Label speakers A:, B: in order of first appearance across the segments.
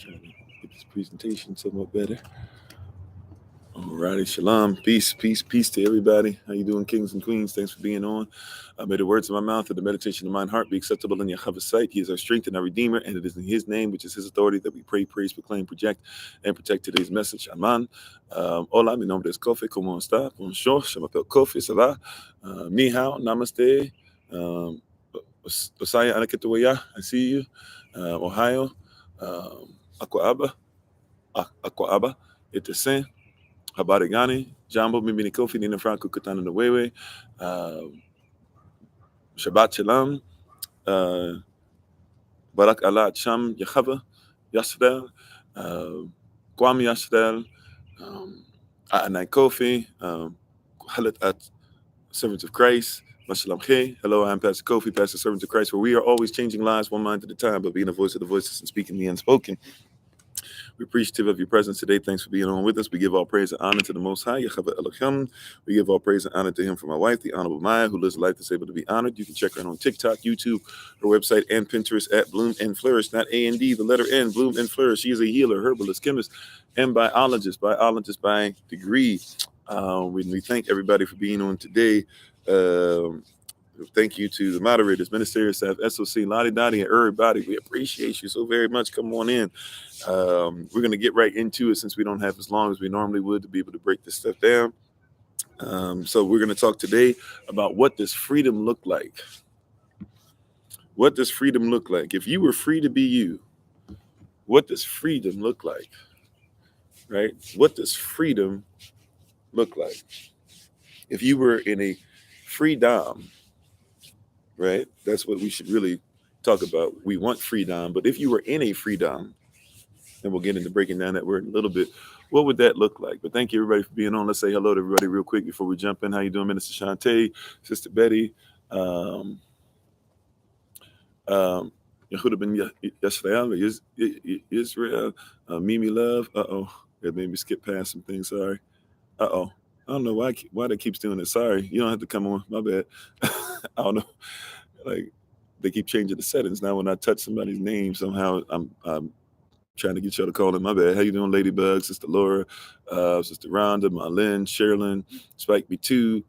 A: Trying to get this presentation somewhat better. Alrighty, shalom, peace to everybody. How you doing, kings and queens? Thanks for being on. May the words of my mouth and the meditation of my heart be acceptable in Yahweh's sight. He is our strength and our redeemer, and it is in his name, which is his authority, that we pray, praise, proclaim, project, and protect today's message. Aman. Hola, mi nombre es Kofi. ¿Cómo está? Bonjour, je m'appelle Kofi. Ça va? Ni hao, namaste. Osaya Anaketawaya, I see you. Ohio. Aquaaba. Aquaaba. Itesen. Habarigani, Jambo, Mimini Kofi, Nina Franco, Kutana Nwewe, Shabbat Shalom, Barak Allah Cham, Yahava, Yashdel, Kwam Yashdel, Anai Kofi, Halit at Servants of Christ, Mashalam Khe. Hello, I'm Pastor Kofi, Pastor Servants of Christ, where we are always changing lives one mind at a time, but being a voice of the voiceless and speaking the unspoken. We're appreciative of your presence today. Thanks for being on with us. We give all praise and honor to the Most High, Yahweh Elohim. We give all praise and honor to him for my wife, the Honorable Maya, who lives a life that's able to be honored. You can check her out on TikTok, YouTube, her website, and Pinterest at Bloom and Flourish, not A&D, the letter N, Bloom and Flourish. She is a healer, herbalist, chemist, and biologist by degree. We thank everybody for being on today. Thank you to the moderators, ministerial staff, SOC, Lottie Dottie, and everybody. We appreciate you so very much. Come on in. We're going to get right into it since we don't have as long as we normally would to be able to break this stuff down. So we're going to talk today about what does freedom look like? What does freedom look like? If you were free to be you, what does freedom look like? Right? What does freedom look like? If you were in a freedom, right? That's what we should really talk about. We want freedom, but if you were in a freedom, and we'll get into breaking down that word a little bit, what would that look like? But thank you, everybody, for being on. Let's say hello to everybody real quick before we jump in. How you doing, Minister Shantae, Sister Betty, Yehuda ben Israel, Mimi Love. That made me skip past some things. Sorry. I don't know why that keeps doing it. Sorry, you don't have to come on. My bad. I don't know. Like, they keep changing the settings now. When I touch somebody's name, somehow I'm trying to get y'all to call in. My bad. How you doing, Ladybug, Sister Laura, Sister Rhonda, Marlene, Sherilyn, Spike B2.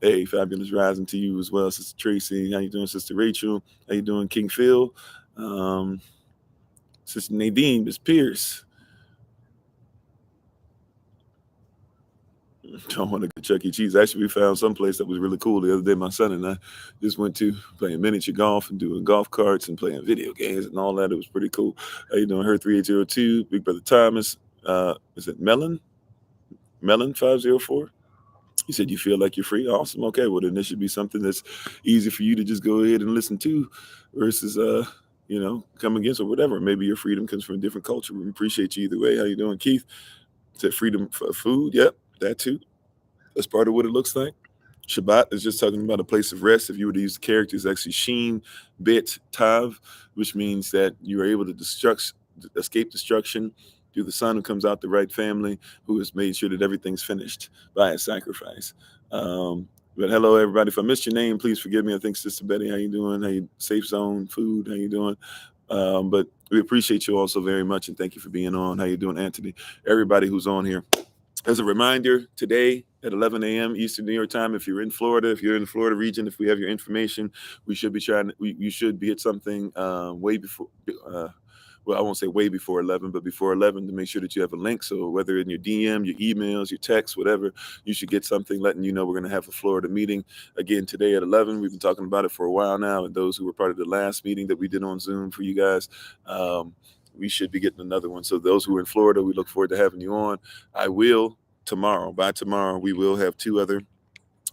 A: Hey, fabulous rising to you as well, Sister Tracy. How you doing, Sister Rachel? How you doing, King Phil? Sister Nadine, Miss Pierce. Don't want to go to Chuck E. Cheese. Actually, we found some place that was really cool the other day. My son and I just went to playing miniature golf and doing golf carts and playing video games and all that. It was pretty cool. How you doing? Her 3802, Big Brother Thomas. Is it Melon 504? You said you feel like you're free. Awesome. Okay, well then this should be something that's easy for you to just go ahead and listen to, versus come against or whatever. Maybe your freedom comes from a different culture. We appreciate you either way. How you doing, Keith? Said freedom for food. Yep. That too. That's part of what it looks like. Shabbat is just talking about a place of rest. If you were to use the characters, actually Sheen, Bet, Tav, which means that you are able to escape destruction through the Son who comes out the right family, who has made sure that everything's finished by a sacrifice. But hello, everybody. If I missed your name, please forgive me. I think Sister Betty, how you doing? How you, Safe Zone Food, how you doing? But we appreciate you all so very much, and thank you for being on. How you doing, Anthony? Everybody who's on here. As a reminder, today at 11 a.m. Eastern New York time, if you're in Florida, if you're in the Florida region, if we have your information, you should be at something way before, I won't say way before 11, but before 11, to make sure that you have a link. So whether in your DM, your emails, your texts, whatever, you should get something letting you know we're going to have a Florida meeting again today at 11. We've been talking about it for a while now, and those who were part of the last meeting that we did on Zoom for you guys, we should be getting another one. So those who are in Florida, we look forward to having you on. By tomorrow, we will have 2 other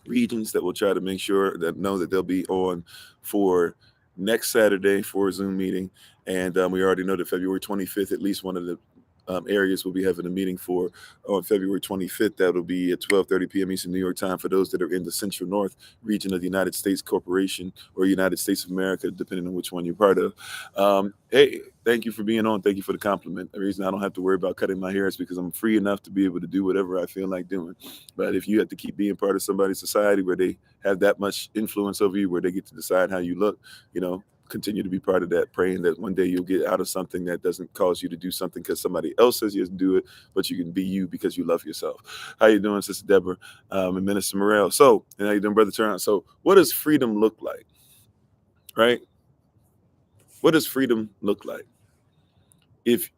A: regions that will try to make sure that they'll be on for next Saturday for a Zoom meeting. And we already know that February 25th, at least one of the areas we'll be having a meeting for on February 25th. That'll be at 12:30 p.m. Eastern New York time for those that are in the Central North region of the United States Corporation or United States of America, depending on which one you're part of. Hey, thank you for being on. Thank you for the compliment. The reason I don't have to worry about cutting my hair is because I'm free enough to be able to do whatever I feel like doing. But if you have to keep being part of somebody's society where they have that much influence over you, where they get to decide how you look, continue to be part of that, praying that one day you'll get out of something that doesn't cause you to do something because somebody else says you have to do it, but you can be you because you love yourself. How you doing, Sister Deborah, and Minister Morel? So, and how you doing, Brother Turner? So, what does freedom look like, right? What does freedom look like? If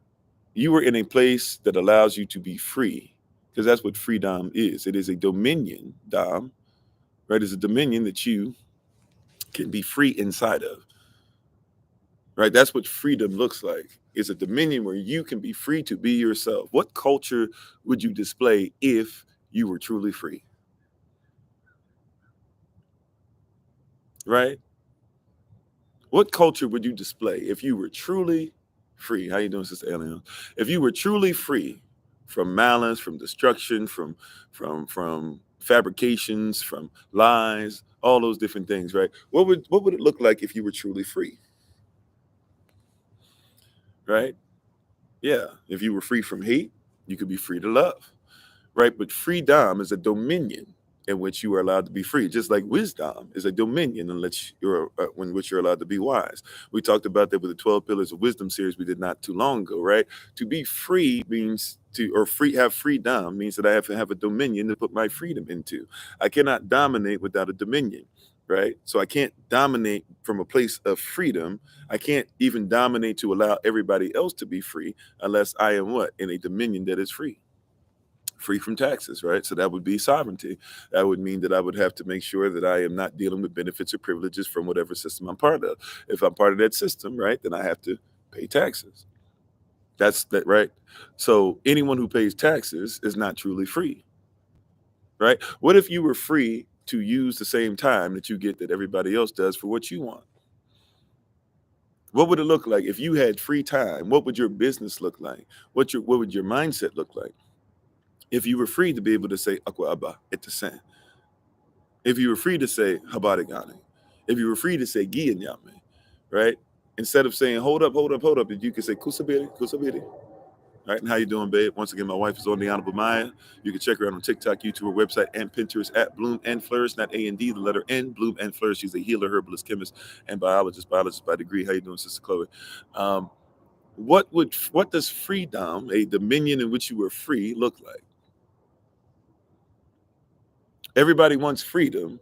A: you were in a place that allows you to be free, because that's what freedom is. It is a dominion, dom, right? It's a dominion that you can be free inside of, right? That's what freedom looks like. It's a dominion where you can be free to be yourself. What culture would you display if you were truly free, right? What culture would you display if you were truly free? How you doing, Sister Alien? If you were truly free from malice, from destruction, from fabrications, from lies, all those different things, right? What would it look like if you were truly free, right? Yeah, if you were free from hate, you could be free to love, right? But freedom is a dominion in which you are allowed to be free, just like wisdom is a dominion in which you're allowed to be wise. We talked about that with the 12 Pillars of Wisdom series we did not too long ago, right? To be free means have freedom means that I have to have a dominion to put my freedom into. I cannot dominate without a dominion, right? So I can't dominate from a place of freedom. I can't even dominate to allow everybody else to be free unless I am what? In a dominion that is free from taxes, right? So that would be sovereignty. That would mean that I would have to make sure that I am not dealing with benefits or privileges from whatever system I'm part of. If I'm part of that system, right, then I have to pay taxes. That's that, right? So anyone who pays taxes is not truly free, right? What if you were free to use the same time that you get that everybody else does for what you want? What would it look like if you had free time? What would your business look like? What would your mindset look like? If you were free to be able to say Akwa Abba at the same, if you were free to say Habarigani, if you were free to say Giyanyame, right? Instead of saying hold up, if you could say Kusabiri, right? And how you doing, babe? Once again, my wife is on the Honorable Maya. You can check her out on TikTok, YouTube, her website, and Pinterest at Bloom and Flourish, not A&D, the letter N, Bloom and Flourish. She's a healer, herbalist, chemist, and biologist by degree. How you doing, Sister Chloe? Um, what does freedom, a dominion in which you were free, look like? Everybody wants freedom,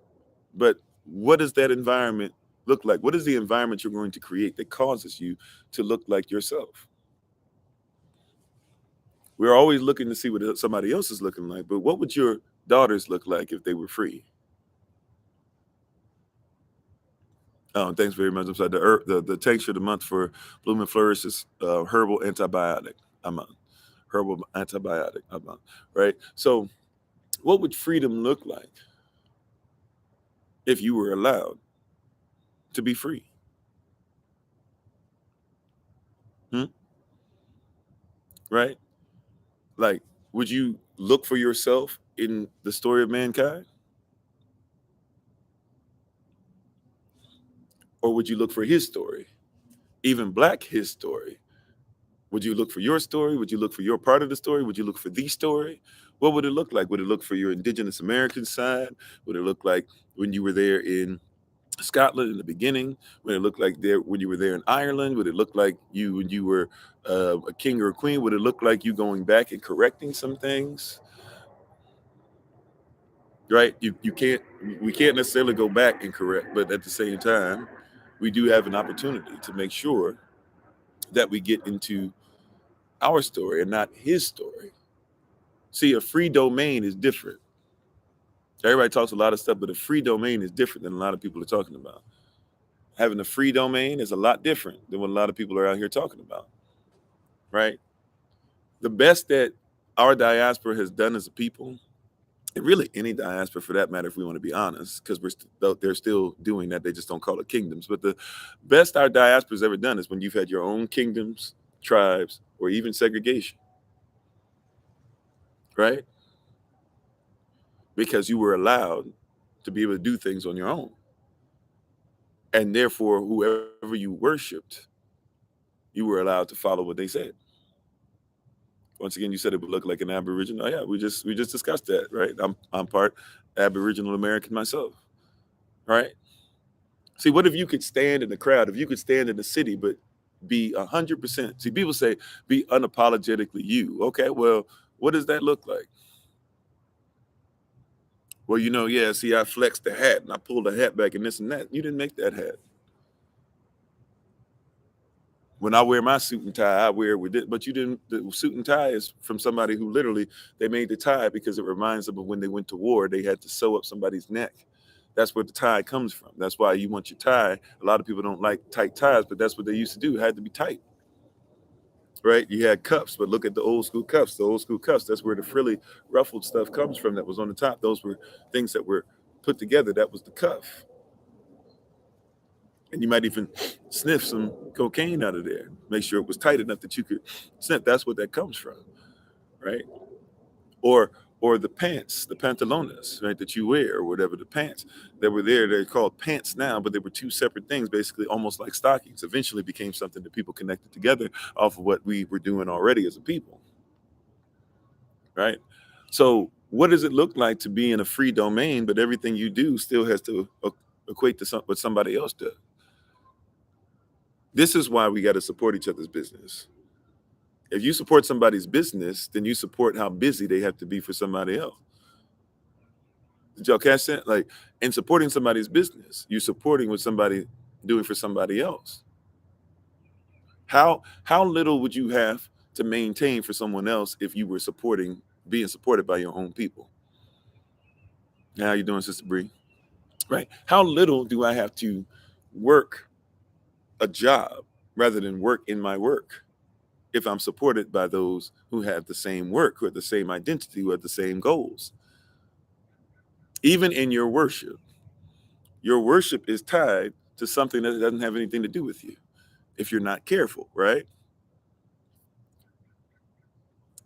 A: but what does that environment look like? What is the environment you're going to create that causes you to look like yourself? We're always looking to see what somebody else is looking like, but what would your daughters look like if they were free? Oh, thanks very much. I'm sorry. The tincture of the month for Bloom and Flourish is herbal antibiotic. I'm on herbal antibiotic. I'm on, right. So, what would freedom look like if you were allowed to be free? Hmm? Right? Like, would you look for yourself in the story of mankind? Or would you look for his story? Even Black his story. Would you look for your story? Would you look for your part of the story? Would you look for the story? What would it look like? Would it look for your indigenous American side? Would it look like when you were there in Scotland in the beginning? Would it look like there when you were there in Ireland? Would it look like you when you were a king or a queen? Would it look like you going back and correcting some things? Right? We can't necessarily go back and correct, but at the same time, we do have an opportunity to make sure that we get into our story and not his story. See, a free domain is different. Everybody talks a lot of stuff, but a free domain is different than a lot of people are talking about. Having a free domain is a lot different than what a lot of people are out here talking about, right? The best that our diaspora has done as a people, and really any diaspora for that matter, if we want to be honest, because they're still doing that. They just don't call it kingdoms. But the best our diaspora's ever done is when you've had your own kingdoms, tribes, or even segregation, right? Because you were allowed to be able to do things on your own. And therefore, whoever you worshiped, you were allowed to follow what they said. Once again, you said it would look like an Aboriginal. Oh, yeah, we just discussed that, right? I'm part Aboriginal American myself, right? See, what if you could stand in the crowd? If you could stand in the city, but be 100%. See, people say be unapologetically you. Okay, well, what does that look like? Well, yeah, see, I flexed the hat and I pulled the hat back and this and that. You didn't make that hat. When I wear my suit and tie, I wear it with it. But you didn't. The suit and tie is from somebody who literally, they made the tie because it reminds them of when they went to war, they had to sew up somebody's neck. That's where the tie comes from. That's why you want your tie. A lot of people don't like tight ties, but that's what they used to do. It had to be tight, right? You had cuffs, but look at the old school cuffs. The old school cuffs, that's where the frilly, ruffled stuff comes from that was on the top. Those were things that were put together. That was the cuff. And you might even sniff some cocaine out of there. Make sure it was tight enough that you could sniff. That's what that comes from, right? Or the pants, the pantalones, right, that you wear, or whatever, the pants that were there. They're called pants now, but they were two separate things, basically almost like stockings. Eventually became something that people connected together off of what we were doing already as a people, right? So what does it look like to be in a free domain, but everything you do still has to equate to what somebody else does? This is why we got to support each other's business. If you support somebody's business, then you support how busy they have to be for somebody else. Did y'all catch that? Like, in supporting somebody's business, you're supporting what somebody doing for somebody else. How little would you have to maintain for someone else if you were being supported by your own people? How you doing, Sister Bree? Right? How little do I have to work a job rather than work in my work if I'm supported by those who have the same work, who have the same identity, who have the same goals? Even in your worship is tied to something that doesn't have anything to do with you if you're not careful, right?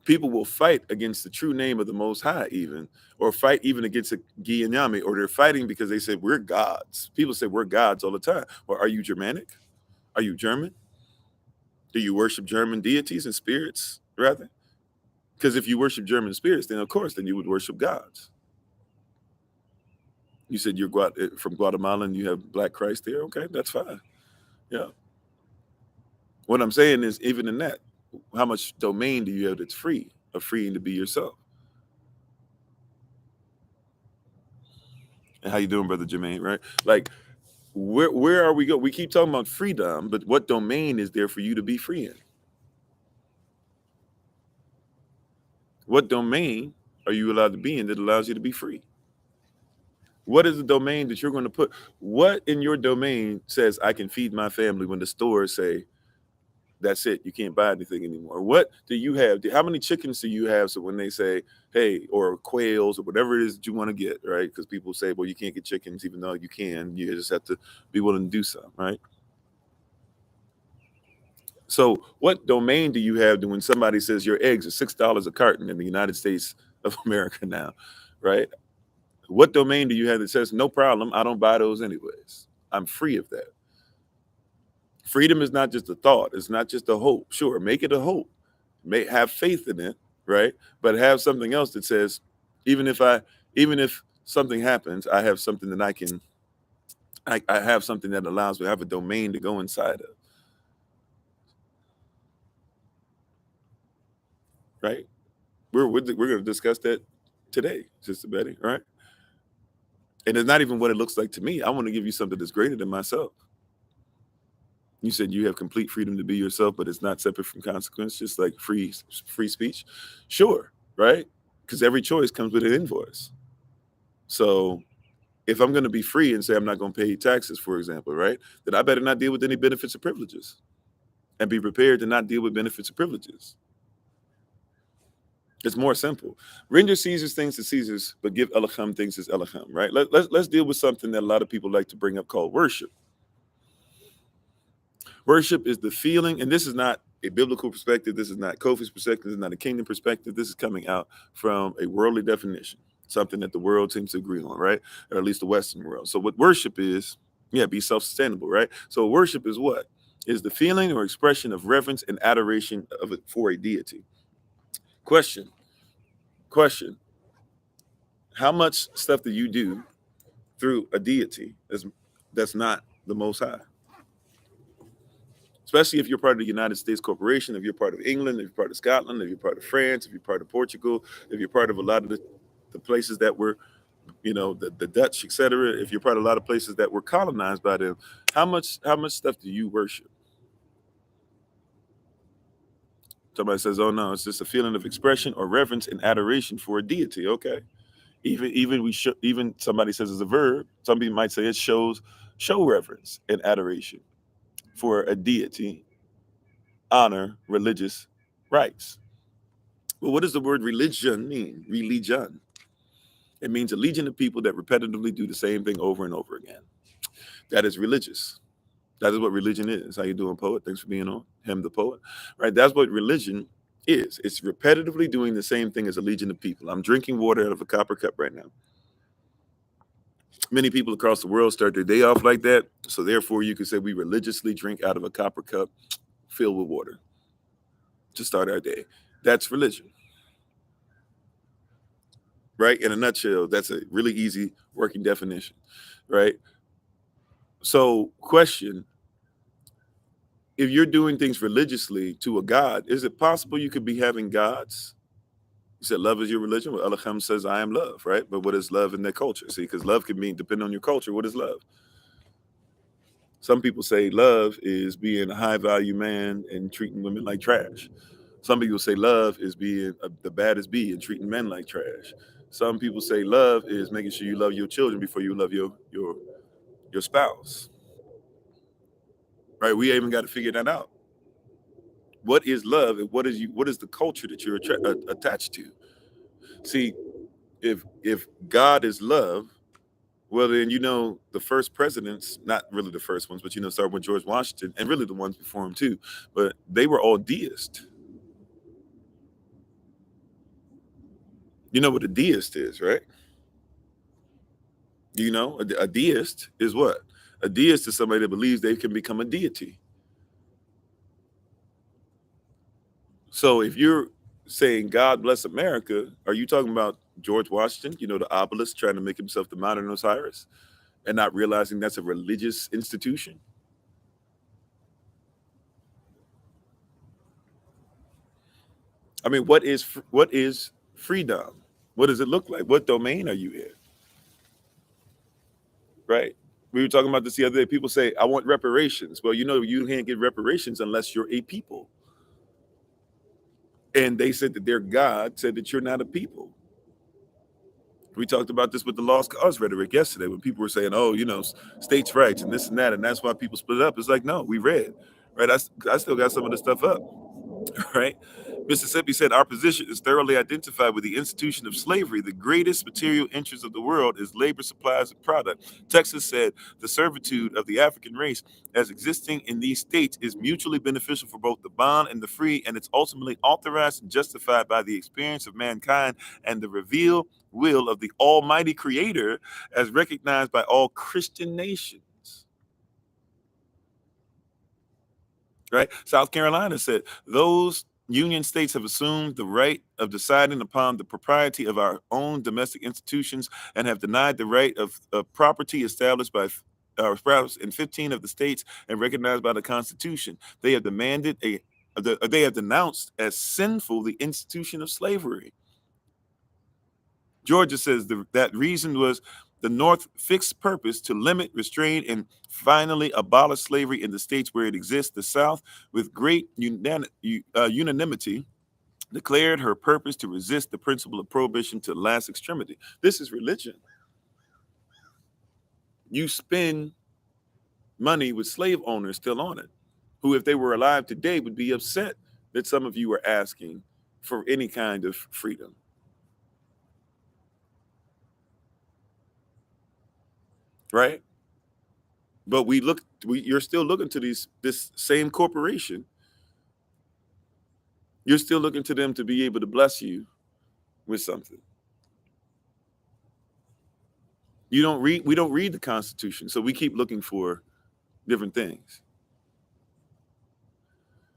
A: People will fight against the true name of the Most High, even, or fight even against a Giyanyami, or they're fighting because they say we're gods. People say we're gods all the time. Well, are you Germanic? Are you German? Do you worship German deities and spirits, rather? Because if you worship German spirits, then of course, then you would worship gods. You said you're from Guatemala and you have Black Christ there. Okay, that's fine. Yeah. What I'm saying is, even in that, how much domain do you have that's free, of freeing to be yourself? And how you doing, Brother Jermaine, right? Like, where are we go? We keep talking about freedom, but what domain is there for you to be free in? What domain are you allowed to be in that allows you to be free? What is the domain that you're going to put? What in your domain says I can feed my family when the stores say, that's it, you can't buy anything anymore? What do you have? How many chickens do you have? So when they say, hey, or quails or whatever it is that you want to get, right? Because people say, well, you can't get chickens, even though you can. You just have to be willing to do something, right? So what domain do you have when somebody says your eggs are $6 a carton in the United States of America now, right? What domain do you have that says, no problem, I don't buy those anyways? I'm free of that. Freedom is not just a thought. It's not just a hope. Sure, make it a hope. May have faith in it, right? But have something else that says, even if something happens, I have something that I have something that allows me to have a domain to go inside of, right? We're going to discuss that today, Sister Betty, right? And it's not even what it looks like to me. I want to give you something that's greater than myself. You said you have complete freedom to be yourself, but it's not separate from consequence, just like free speech. Sure, right? Because every choice comes with an invoice. So if I'm going to be free and say I'm not going to pay taxes, for example, right, then I better not deal with any benefits or privileges, and be prepared to not deal with benefits or privileges. It's more simple. Render Caesar's things to Caesar's, but give Elohim things to Elohim, right? Let's deal with something that a lot of people like to bring up called worship. Worship is the feeling, and this is not a biblical perspective. This is not Kofi's perspective. This is not a kingdom perspective. This is coming out from a worldly definition, something that the world seems to agree on, right? Or at least the Western world. So what worship is, be self-sustainable, right? So worship is what? Is the feeling or expression of reverence and adoration of it for a deity. Question. How much stuff do you do through a deity that's not the Most High. Especially if you're part of the United States Corporation, if you're part of England, if you're part of Scotland, if you're part of France, if you're part of Portugal, if you're part of a lot of the places that were, the Dutch, etc. If you're part of a lot of places that were colonized by them, how much stuff do you worship? Somebody says, "Oh no, it's just a feeling of expression or reverence and adoration for a deity." Okay, even somebody says it's a verb. Some people might say it show reverence and adoration for a deity, honor religious rites. Well, what does the word religion mean? Religion. It means a legion of people that repetitively do the same thing over and over again. That is religious. That is what religion is. How you doing, poet? Thanks for being on. Him, the poet. Right? That's what religion is. It's repetitively doing the same thing as a legion of people. I'm drinking water out of a copper cup right now. Many people across the world start their day off like that. So therefore, you could say we religiously drink out of a copper cup filled with water to start our day. That's religion. Right? In a nutshell, that's a really easy working definition. Right? So, question, if you're doing things religiously to a God, is it possible you could be having gods? You said love is your religion. Well, Elohim says, I am love, right? But what is love in their culture? See, because love can mean, depending on your culture, what is love? Some people say love is being a high value man and treating women like trash. Some people say love is being the baddest bee and treating men like trash. Some people say love is making sure you love your children before you love your spouse. Right? We even got to figure that out. What is love, and what is the culture that you're attached to? See, if God is love, well then the first presidents, not really the first ones, but starting with George Washington and really the ones before him too, but they were all deists. You know what a deist is, right? Do you know a deist is what? A deist is somebody that believes they can become a deity. So if you're saying God bless America, are you talking about George Washington, the obelisk trying to make himself the modern Osiris and not realizing that's a religious institution? I mean, what is freedom? What does it look like? What domain are you in? Right? We were talking about this the other day. People say, I want reparations. Well, you can't get reparations unless you're a people. And they said that their God said that you're not a people. We talked about this with the lost cause rhetoric yesterday when people were saying, oh, states' rights and this and that. And that's why people split up. It's like, no, we read. Right? I still got some of the stuff up. Right? Mississippi said, our position is thoroughly identified with the institution of slavery. The greatest material interest of the world is labor, supplies, and product. Texas said, the servitude of the African race as existing in these states is mutually beneficial for both the bond and the free, and it's ultimately authorized and justified by the experience of mankind and the revealed will of the Almighty Creator as recognized by all Christian nations. Right? South Carolina said those Union states have assumed the right of deciding upon the propriety of our own domestic institutions and have denied the right of property established by our spouse in 15 of the states and recognized by the Constitution. They have they have denounced as sinful the institution of slavery. Georgia says that reason was the North fixed purpose to limit, restrain, and finally abolish slavery in the states where it exists. The South, with great unanimity, declared her purpose to resist the principle of prohibition to the last extremity. This is religion. You spend money with slave owners still on it, who, if they were alive today, would be upset that some of you are asking for any kind of freedom. Right? But you're still looking to this same corporation. You're still looking to them to be able to bless you with something. We don't read the Constitution, so we keep looking for different things.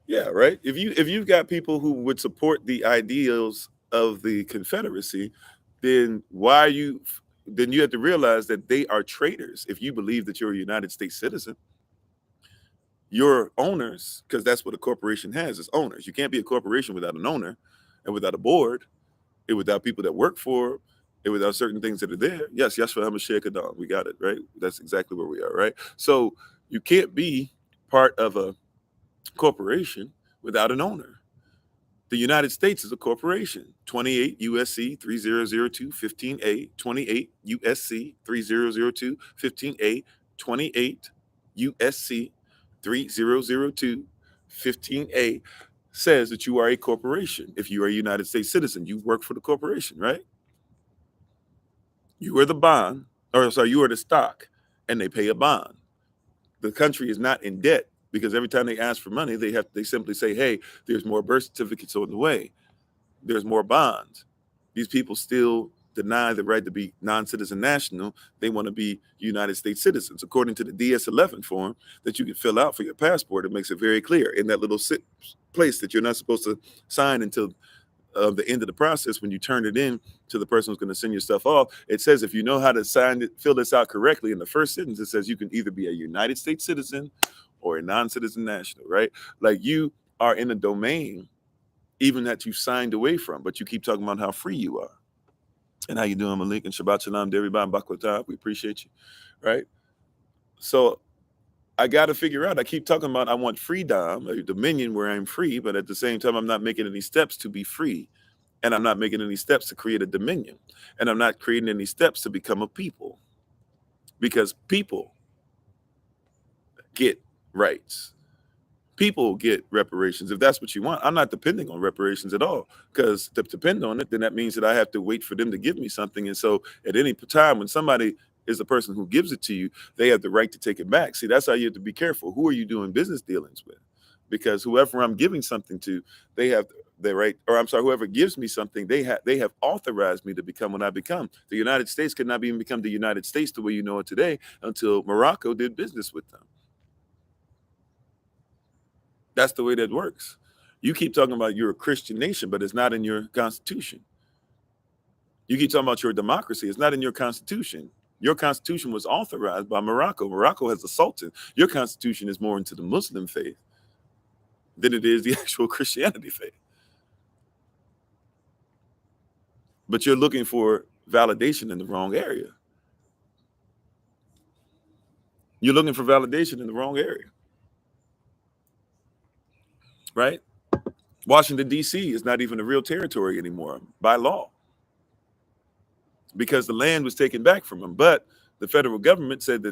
A: Yeah, right. If you've got people who would support the ideals of the Confederacy, then why are you then you have to realize that they are traitors. If you believe that you're a United States citizen, your owners, because that's what a corporation has, is owners. You can't be a corporation without an owner and without a board and without people that work for it, and without certain things that are there. Yes, for Hamashiach Kadam. We got it, right? That's exactly where we are, right? So you can't be part of a corporation without an owner. The United States is a corporation. 28 USC 3002 15A, 28 USC 3002 15A, 28 USC 3002 15A says that you are a corporation. If you are a United States citizen, you work for the corporation, right? You are the bond, or sorry, you are the stock, and they pay a bond. The country is not in debt because every time they ask for money, they simply say, hey, there's more birth certificates on the way. There's more bonds. These people still deny the right to be non-citizen national. They want to be United States citizens. According to the DS-11 form that you can fill out for your passport, it makes it very clear in that little place that you're not supposed to sign until the end of the process. When you turn it in to the person who's going to send your stuff off, it says if you know how to fill this out correctly, in the first sentence it says you can either be a United States citizen or a non-citizen national, right? Like you are in a domain even that you signed away from, but you keep talking about how free you are. And how you doing, Malik? And Shabbat Shalom to everybody in Bakwata. We appreciate you, right? So I got to figure out, I keep talking about I want freedom, a dominion where I'm free, but at the same time, I'm not making any steps to be free. And I'm not making any steps to create a dominion. And I'm not creating any steps to become a people. Because people get rights. People get reparations. If that's what you want, I'm not depending on reparations at all. Because to depend on it, then that means that I have to wait for them to give me something. And so at any time when somebody is the person who gives it to you, they have the right to take it back. See, that's how you have to be careful. Who are you doing business dealings with? Because whoever I'm giving something to, they have the right, or I'm sorry, whoever gives me something, they have authorized me to become what I become. The United States could not even become the United States the way you know it today until Morocco did business with them. That's the way that works. You keep talking about you're a Christian nation, but it's not in your constitution. You keep talking about your democracy. It's not in your constitution. Your constitution was authorized by Morocco. Morocco has a sultan. Your constitution is more into the Muslim faith than it is the actual Christianity faith. But you're looking for validation in the wrong area. You're looking for validation in the wrong area. Right? Washington, D.C. is not even a real territory anymore by law because the land was taken back from them. But the federal government said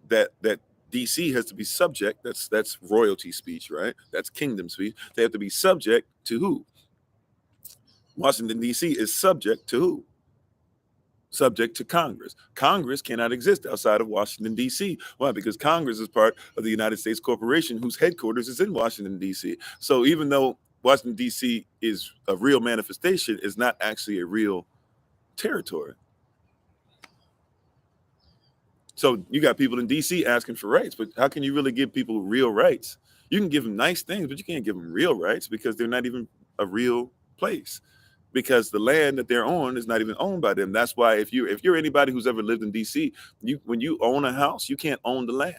A: that D.C. has to be subject. That's royalty speech, right? That's kingdom speech. They have to be subject to who? Washington, D.C. is subject to who? Subject to Congress. Congress cannot exist outside of Washington, D.C. Why? Because Congress is part of the United States corporation whose headquarters is in Washington, D.C. So even though Washington, D.C. is a real manifestation, is not actually a real territory. So you got people in D.C. asking for rights, but how can you really give people real rights? You can give them nice things, but you can't give them real rights because they're not even a real place. Because the land that they're on is not even owned by them. That's why if you're anybody who's ever lived in D.C., when you own a house, you can't own the land.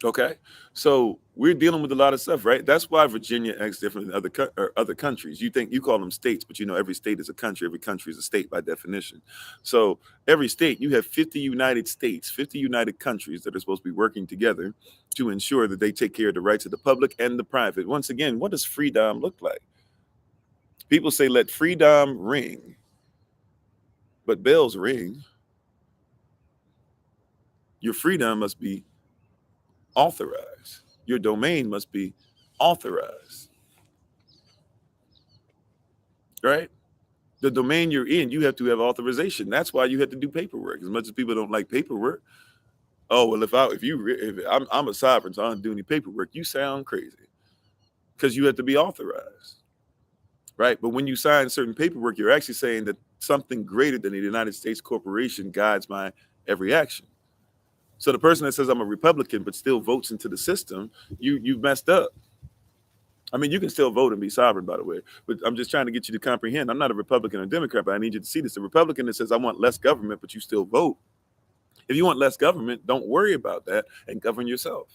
A: Okay, so we're dealing with a lot of stuff, right? That's why Virginia acts different than other countries. You think you call them states, but every state is a country. Every country is a state by definition. So every state, you have 50 united states, 50 united countries that are supposed to be working together to ensure that they take care of the rights of the public and the private. Once again, what does freedom look like? People say, let freedom ring, but bells ring. Your freedom must be authorized. Your domain must be authorized. Right? The domain you're in, you have to have authorization. That's why you have to do paperwork. As much as people don't like paperwork. Oh, well, if I'm a sovereign, so I don't do any paperwork. You sound crazy because you have to be authorized. Right? But when you sign certain paperwork, you're actually saying that something greater than the United States corporation guides my every action. So the person that says I'm a Republican but still votes into the system, you've messed up. I mean, you can still vote and be sovereign, by the way, but I'm just trying to get you to comprehend. I'm not a Republican or Democrat, but I need you to see this. A Republican that says, I want less government, but you still vote. If you want less government, don't worry about that and govern yourself.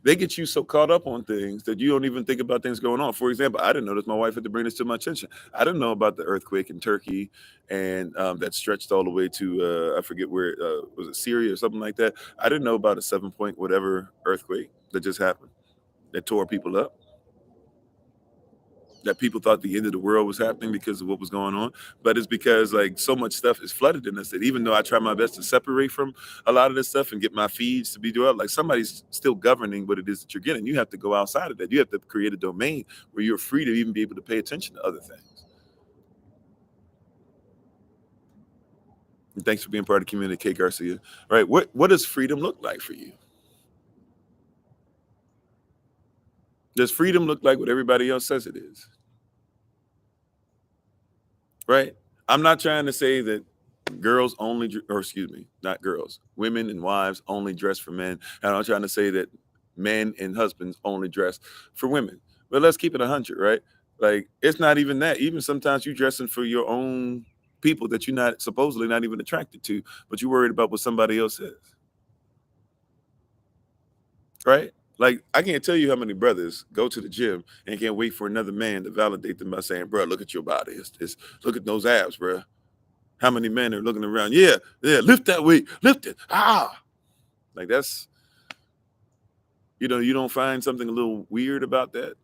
A: They get you so caught up on things that you don't even think about things going on. For example, I didn't know this. My wife had to bring this to my attention. I didn't know about the earthquake in Turkey, and that stretched all the way to I forget where was it, Syria or something like that. I didn't know about a 7 point whatever earthquake that just happened that tore people up. That people thought the end of the world was happening because of what was going on, but it's because like so much stuff is flooded in us that even though I try my best to separate from a lot of this stuff and get my feeds to be doing, like somebody's still governing what it is that you're getting. You have to go outside of that. You have to create a domain where you're free to even be able to pay attention to other things. And thanks for being part of the community, Kate Garcia. Right? What does freedom look like for you? Does freedom look like what everybody else says it is? Right? I'm not trying to say that girls only, or excuse me, not girls, women and wives only dress for men. And I'm trying to say that men and husbands only dress for women. But let's keep it 100, right? Like it's not even that. Even sometimes you dressing for your own people that you're not supposedly not even attracted to, but you're worried about what somebody else says, right? Like I can't tell you how many brothers go to the gym and can't wait for another man to validate them by saying, "Bro, look at your body. It's look at those abs, bro." How many men are looking around? Yeah, yeah, lift that weight, lift it. Ah, like that's, you don't find something a little weird about that,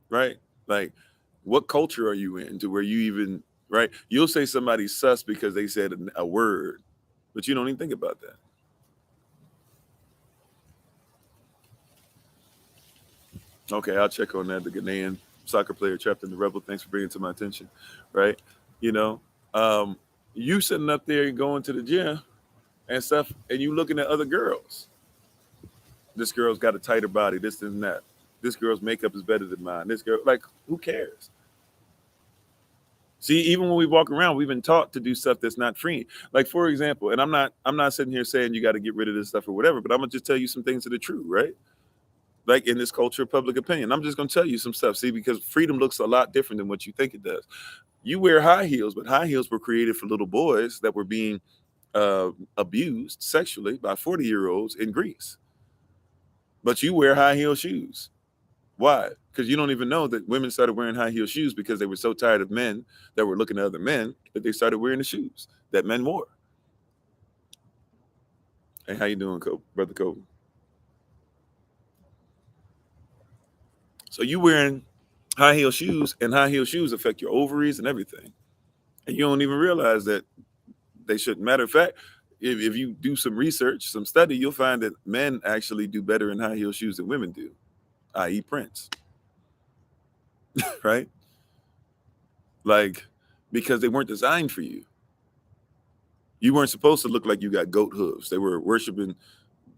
A: right? Like, what culture are you in to where you even, right? You'll say somebody's sus because they said a word, but you don't even think about that. Okay, I'll check on that. The Ghanaian soccer player trapped in the rebel. Thanks for bringing it to my attention, right? You know, um, you sitting up there and going to the gym and stuff, and you looking at other girls. This girl's got a tighter body, this and that. This girl's makeup is better than mine. This girl, like, who cares? See, even when we walk around, we've been taught to do stuff that's not free. Like, for example, and I'm not sitting here saying you got to get rid of this stuff or whatever, but I'm gonna just tell you some things that are true, right? Like in this culture of public opinion. I'm just gonna tell you some stuff. See, because freedom looks a lot different than what you think it does. You wear high heels, but high heels were created for little boys that were being abused sexually by 40-year-olds in Greece. But you wear high heel shoes. Why? Because you don't even know that women started wearing high heel shoes because they were so tired of men that were looking at other men that they started wearing the shoes that men wore. Hey, how you doing, brother Kobe? So you wearing high heel shoes, and high heel shoes affect your ovaries and everything, and you don't even realize that they shouldn't. Matter of fact, if you do some research, some study, you'll find that men actually do better in high heel shoes than women do, i.e., Prince, right? Like because they weren't designed for you. You weren't supposed to look like you got goat hooves. They were worshiping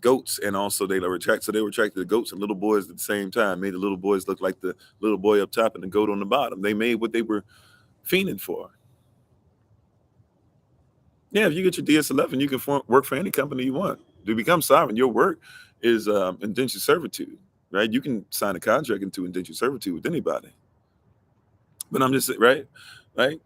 A: goats, and also they were attracted. So they were attracted to goats and little boys at the same time. Made the little boys look like the little boy up top and the goat on the bottom. They made what they were fiending for. Yeah, if you get your DS-11, you can work for any company you want. To become sovereign, your work is indentured servitude, right? You can sign a contract into indentured servitude with anybody. But I'm just right, right?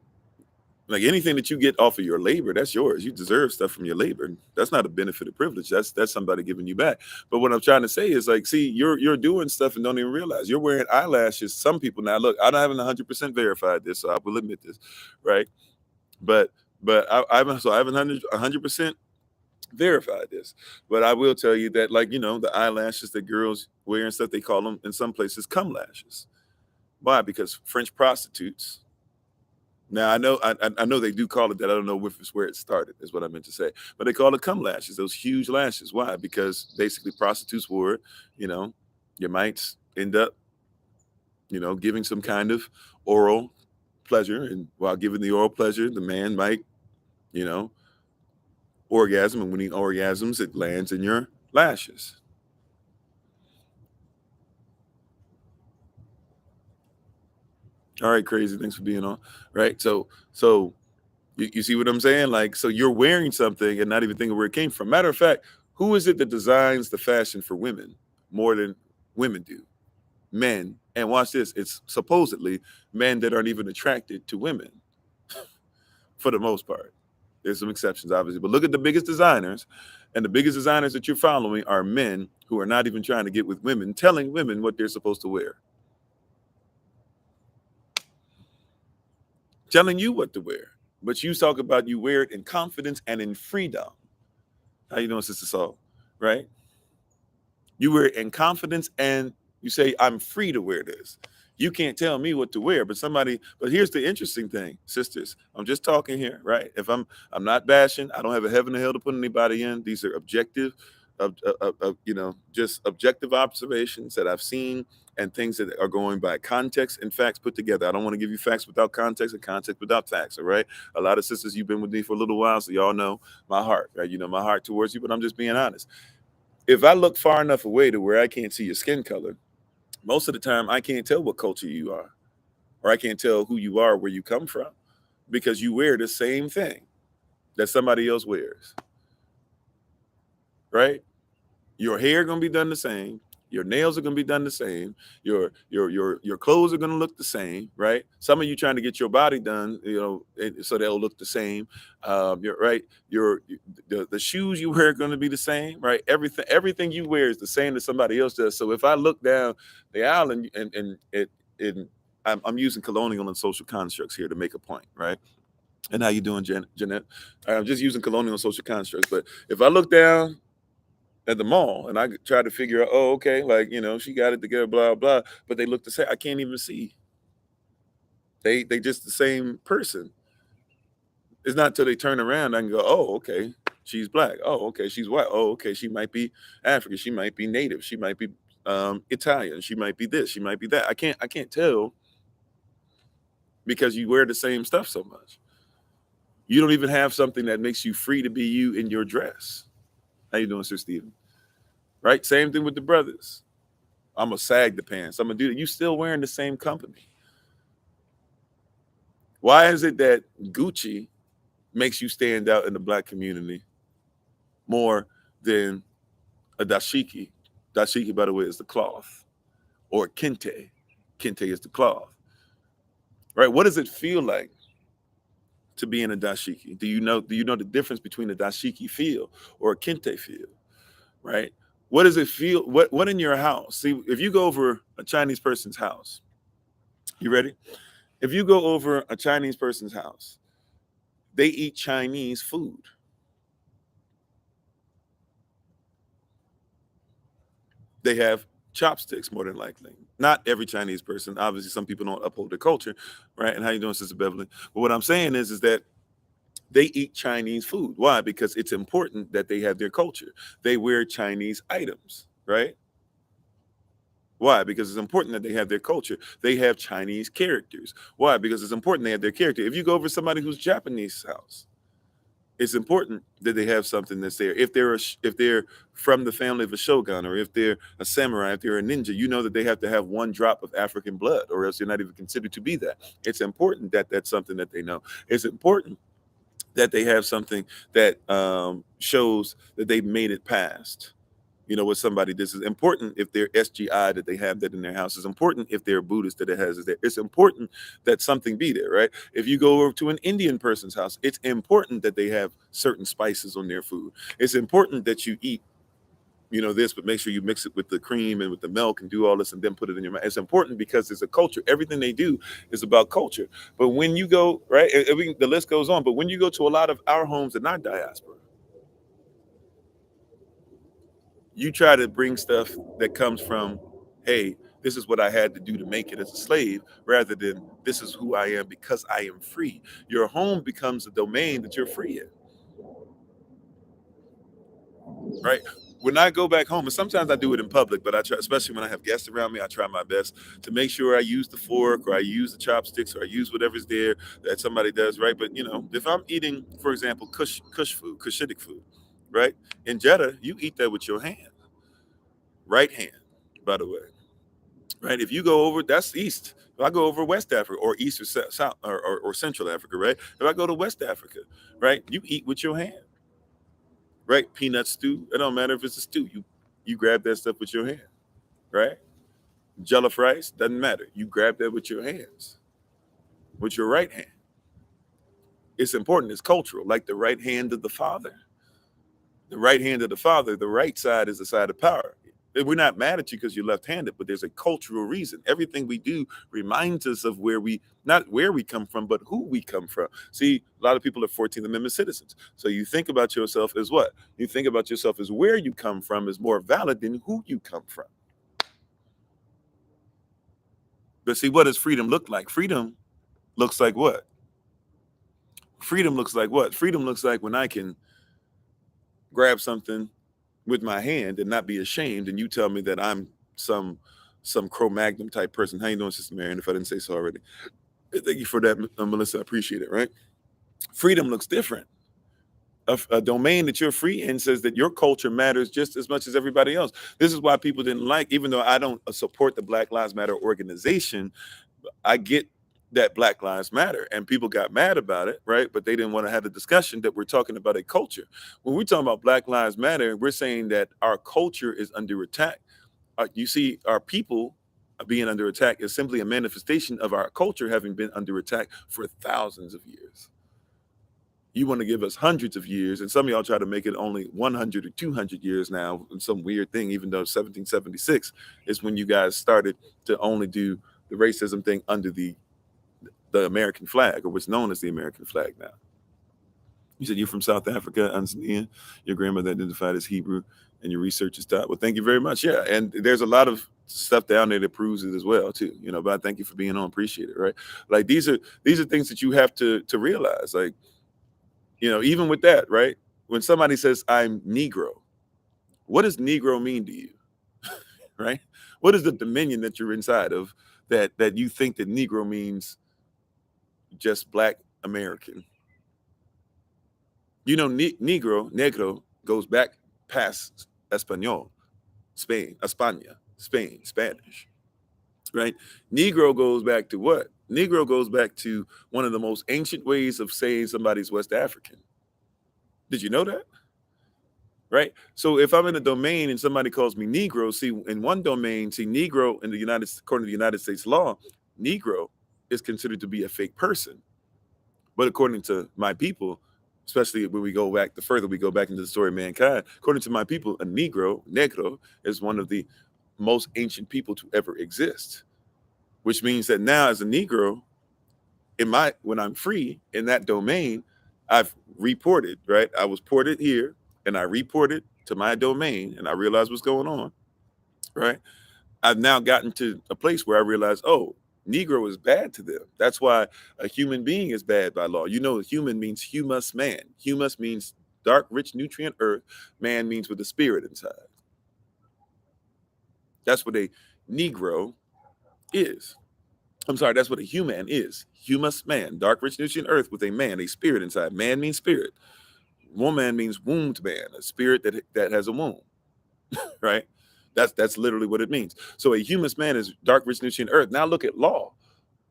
A: Like anything that you get off of your labor, that's yours. You deserve stuff from your labor. That's not a benefit or privilege. That's somebody giving you back. But what I'm trying to say is like, see, you're doing stuff and don't even realize you're wearing eyelashes. Some people now look, I haven't 100% verified this, so I will admit this, right? But I haven't 100% verified this. But I will tell you that like the eyelashes that girls wear and stuff, they call them in some places cum lashes. Why? Because French prostitutes. Now I know they do call it that. I don't know if it's where it started, is what I meant to say. But they call it cum lashes, those huge lashes. Why? Because basically prostitutes wore it, you know, you might end up, giving some kind of oral pleasure. And while giving the oral pleasure, the man might, you know, orgasm. And when he orgasms, it lands in your lashes. All right, crazy. Thanks for being on. Right. So You see what I'm saying? Like, so you're wearing something and not even thinking where it came from. Matter of fact, who is it that designs the fashion for women more than women do? Men. And watch this, it's supposedly men that aren't even attracted to women for the most part. There's some exceptions, obviously, but look at the biggest designers, and the biggest designers that you're following are men who are not even trying to get with women, telling women what they're supposed to wear, telling you what to wear. But you talk about you wear it in confidence and in freedom. How you doing, Sister Saul? Right? You wear it in confidence and you say, I'm free to wear this. You can't tell me what to wear, but here's the interesting thing, sisters. I'm just talking here, right? I'm not bashing. I don't have a heaven or hell to put anybody in. These are objective, just objective observations that I've seen and things that are going by context and facts put together. I don't want to give you facts without context and context without facts, all right? A lot of sisters, you've been with me for a little while, so y'all know my heart, right? You know my heart towards you, but I'm just being honest. If I look far enough away to where I can't see your skin color, most of the time I can't tell what culture you are, or I can't tell who you are, where you come from, because you wear the same thing that somebody else wears, right? Your hair gonna be done the same. Your nails are gonna be done the same. Your clothes are gonna look the same, right? Some of you trying to get your body done, so they'll look the same. You're right. The shoes you wear are gonna be the same, right? Everything you wear is the same as somebody else does. So if I look down the aisle and I'm using colonial and social constructs here to make a point, right? And how you doing, Jeanette? I'm just using colonial and social constructs. But if I look down at the mall and I try to figure out, oh, okay, like, she got it together, blah, blah, but they look the same. I can't even see. They just the same person. It's not until they turn around I can go, oh, okay, she's black. Oh, okay, she's white. Oh, okay, she might be African. She might be native. She might be Italian. She might be this. She might be that. I can't tell because you wear the same stuff so much. You don't even have something that makes you free to be you in your dress. How you doing, Sir Steven? Right? Same thing with the brothers. I'm gonna sag the pants. I'm gonna do that. You still wearing the same company. Why is it that Gucci makes you stand out in the black community more than a dashiki? Dashiki, by the way, is the cloth, or kente. Kente is the cloth, right? What does it feel like to be in a dashiki? Do you know the difference between a dashiki feel or a kente feel, right? What does it feel? What in your house? See, if you go over a Chinese person's house, you ready? If you go over a Chinese person's house, they eat Chinese food. They have chopsticks more than likely. Not every Chinese person. Obviously, some people don't uphold their culture, right? And how you doing, Sister Beverly? But what I'm saying is that they eat Chinese food. Why? Because it's important that they have their culture. They wear Chinese items, right? Why? Because it's important that they have their culture. They have Chinese characters. Why? Because it's important they have their character. If you go over somebody who's Japanese house, it's important that they have something that's there. If they're from the family of a shogun, or if they're a samurai, if they're a ninja, you know that they have to have one drop of African blood, or else they're not even considered to be that. It's important that that's something that they know. It's important that they have something that shows that they've made it past. With somebody, this is important. If they're SGI, that they have that in their house. It's important if they're Buddhist, that it has it there. It's important that something be there, right? If you go over to an Indian person's house, it's important that they have certain spices on their food. It's important that you eat, this, but make sure you mix it with the cream and with the milk and do all this and then put it in your mouth. It's important because it's a culture. Everything they do is about culture. But when you go, right, the list goes on, but when you go to a lot of our homes in our diaspora, you try to bring stuff that comes from, hey, this is what I had to do to make it as a slave, rather than this is who I am because I am free. Your home becomes a domain that you're free in, right? When I go back home, and sometimes I do it in public, but I try, especially when I have guests around me, I try my best to make sure I use the fork, or I use the chopsticks, or I use whatever's there that somebody does, right? But if I'm eating, for example, Kush food, Kushitic food, right? In Jeddah, you eat that with your hand, right hand, by the way. right? If you go over, that's East. If I go over West Africa or East or South or Central Africa, right? If I go to West Africa, right? You eat with your hand, right? Peanut stew. It don't matter if it's a stew. You grab that stuff with your hand, right? Jollof rice doesn't matter. You grab that with your hands, with your right hand. It's important. It's cultural, like the right hand of the Father. The right hand of the Father, the right side is the side of power. We're not mad at you because you're left-handed, but there's a cultural reason. Everything we do reminds us of where we, not where we come from, but who we come from. See, a lot of people are 14th Amendment citizens. So you think about yourself as what? You think about yourself as where you come from is more valid than who you come from. But see, what does freedom look like? Freedom looks like what? Freedom looks like what? Freedom looks like when I can grab something with my hand and not be ashamed, and you tell me that I'm some Cro-Magnon type person. How you doing, Sister Marion? If I didn't say so already, thank you for that, Melissa. I appreciate it. Right? Freedom looks different. A domain that you're free in says that your culture matters just as much as everybody else. This is why people didn't like, even though I don't support the Black Lives Matter organization, I get that Black Lives Matter, and people got mad about it, right? But they didn't want to have the discussion that we're talking about a culture. When we're talking about Black Lives Matter, we're saying that our culture is under attack. You see, our people being under attack is simply a manifestation of our culture having been under attack for thousands of years. You want to give us hundreds of years, and some of y'all try to make it only 100 or 200 years now, some weird thing, even though 1776 is when you guys started to only do the racism thing under the American flag, or what's known as the American flag now. You said you're from South Africa, Tanzania. Your grandmother identified as Hebrew, and your research is taught. Well, thank you very much. Yeah, and there's a lot of stuff down there that proves it as well, too. But I thank you for being on. Appreciate it. Right? Like these are things that you have to realize. Like, even with that, right? When somebody says I'm Negro, what does Negro mean to you? Right? What is the dominion that you're inside of that you think that Negro means just Black American? Negro goes back past Espanol, España, Spain, Spanish, right? Negro goes back to what? Negro goes back to one of the most ancient ways of saying somebody's West African. Did you know that? Right? So if I'm in a domain and somebody calls me Negro, see, in one domain, Negro in according to the United States law, Negro is considered to be a fake person. But according to my people, especially when we go back, the further we go back into the story of mankind, according to my people, a negro, is one of the most ancient people to ever exist. Which means that now as a Negro, when I'm free in that domain, I've reported, right? I was ported here and I reported to my domain and I realized what's going on, right? I've now gotten to a place where I realize, oh, Negro is bad to them. That's why a human being is bad by law. Human means humus man. Humus means dark, rich, nutrient earth. Man means with a spirit inside. That's what a Negro is. I'm sorry, that's what a human is. Humus man, dark, rich, nutrient earth with a man, a spirit inside. Man means spirit. Woman means wombed man, a spirit that has a womb, right? That's literally what it means. So a humus man is dark, rich, nutrient earth. Now look at law.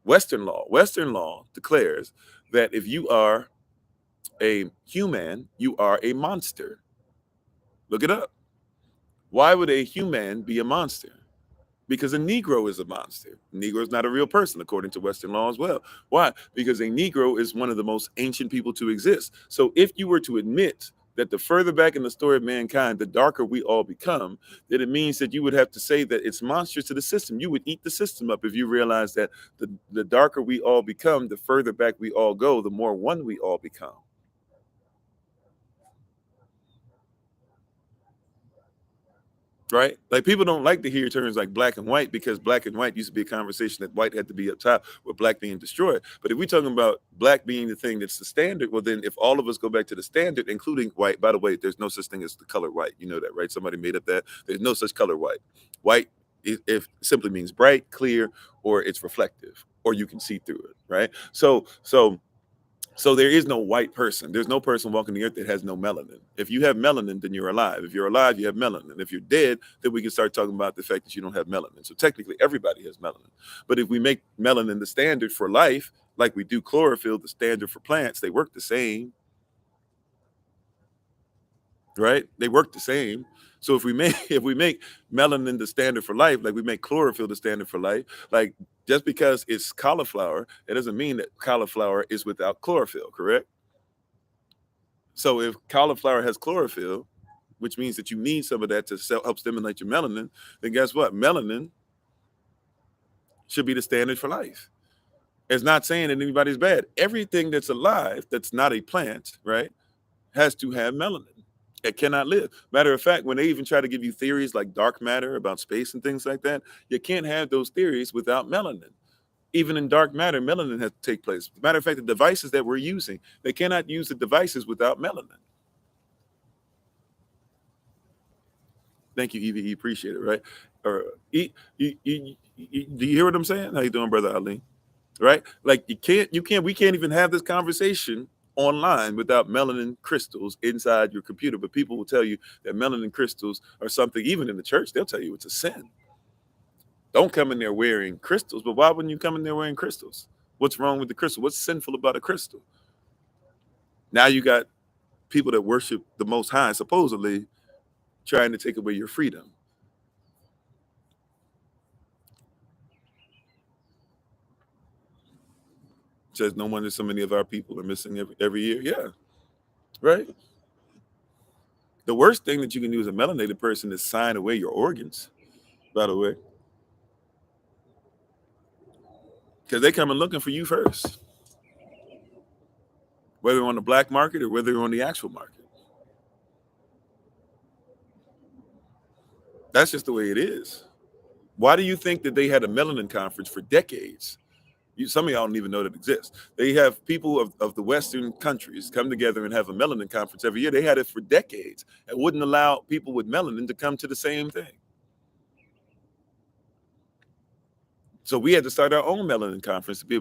A: Western law. Western law declares that if you are a human, you are a monster. Look it up. Why would a human be a monster? Because a Negro is a monster. A Negro is not a real person, according to Western law as well. Why? Because a Negro is one of the most ancient people to exist. So if you were to admit that the further back in the story of mankind, the darker we all become, then it means that you would have to say that it's monstrous to the system. You would eat the system up if you realize that the darker we all become, the further back we all go, the more one we all become. Right? Like people don't like to hear terms like black and white because black and white used to be a conversation that white had to be up top with black being destroyed. But if we're talking about black being the thing that's the standard, well, then if all of us go back to the standard, including white, by the way, there's no such thing as the color white. You know that, right? Somebody made up that. There's no such color white. White, it simply means bright, clear, or it's reflective, or you can see through it, right? So So there is no white person. There's no person walking the earth that has no melanin. If you have melanin, then you're alive. If you're alive, you have melanin. If you're dead, then we can start talking about the fact that you don't have melanin. So technically, everybody has melanin. But if we make melanin the standard for life, like we do chlorophyll the standard for plants, they work the same, right? They work the same. So if we make melanin the standard for life, like we make chlorophyll the standard for life, like just because it's cauliflower, it doesn't mean that cauliflower is without chlorophyll, correct? So if cauliflower has chlorophyll, which means that you need some of that to help stimulate your melanin, then guess what? Melanin should be the standard for life. It's not saying that anybody's bad. Everything that's alive, that's not a plant, right, has to have melanin. It cannot live. Matter of fact, when they even try to give you theories like dark matter about space and things like that, you can't have those theories without melanin. Even in dark matter, melanin has to take place. Matter of fact, the devices that we're using, they cannot use the devices without melanin. Thank you, EVE. Appreciate it, right? Or do you hear what I'm saying? How you doing, brother Ali? Right? Like we can't even have this conversation online without melanin crystals inside your computer. But people will tell you that melanin crystals are something, even in the church, they'll tell you it's a sin. Don't come in there wearing crystals. But why wouldn't you come in there wearing crystals? What's wrong with the crystal? What's sinful about a crystal? Now you got people that worship the Most High, supposedly trying to take away your freedom. Says no wonder so many of our people are missing every year. Yeah, right. The worst thing that you can do as a melanated person is sign away your organs, by the way, because they come and looking for you first, whether on the black market or whether on the actual market. That's just the way it is. Why do you think that they had a melanin conference for decades? Some of y'all don't even know that exists. They have people of the Western countries come together and have a melanin conference every year. They had it for decades and wouldn't allow people with melanin to come to the same thing. So we had to start our own melanin conference to be able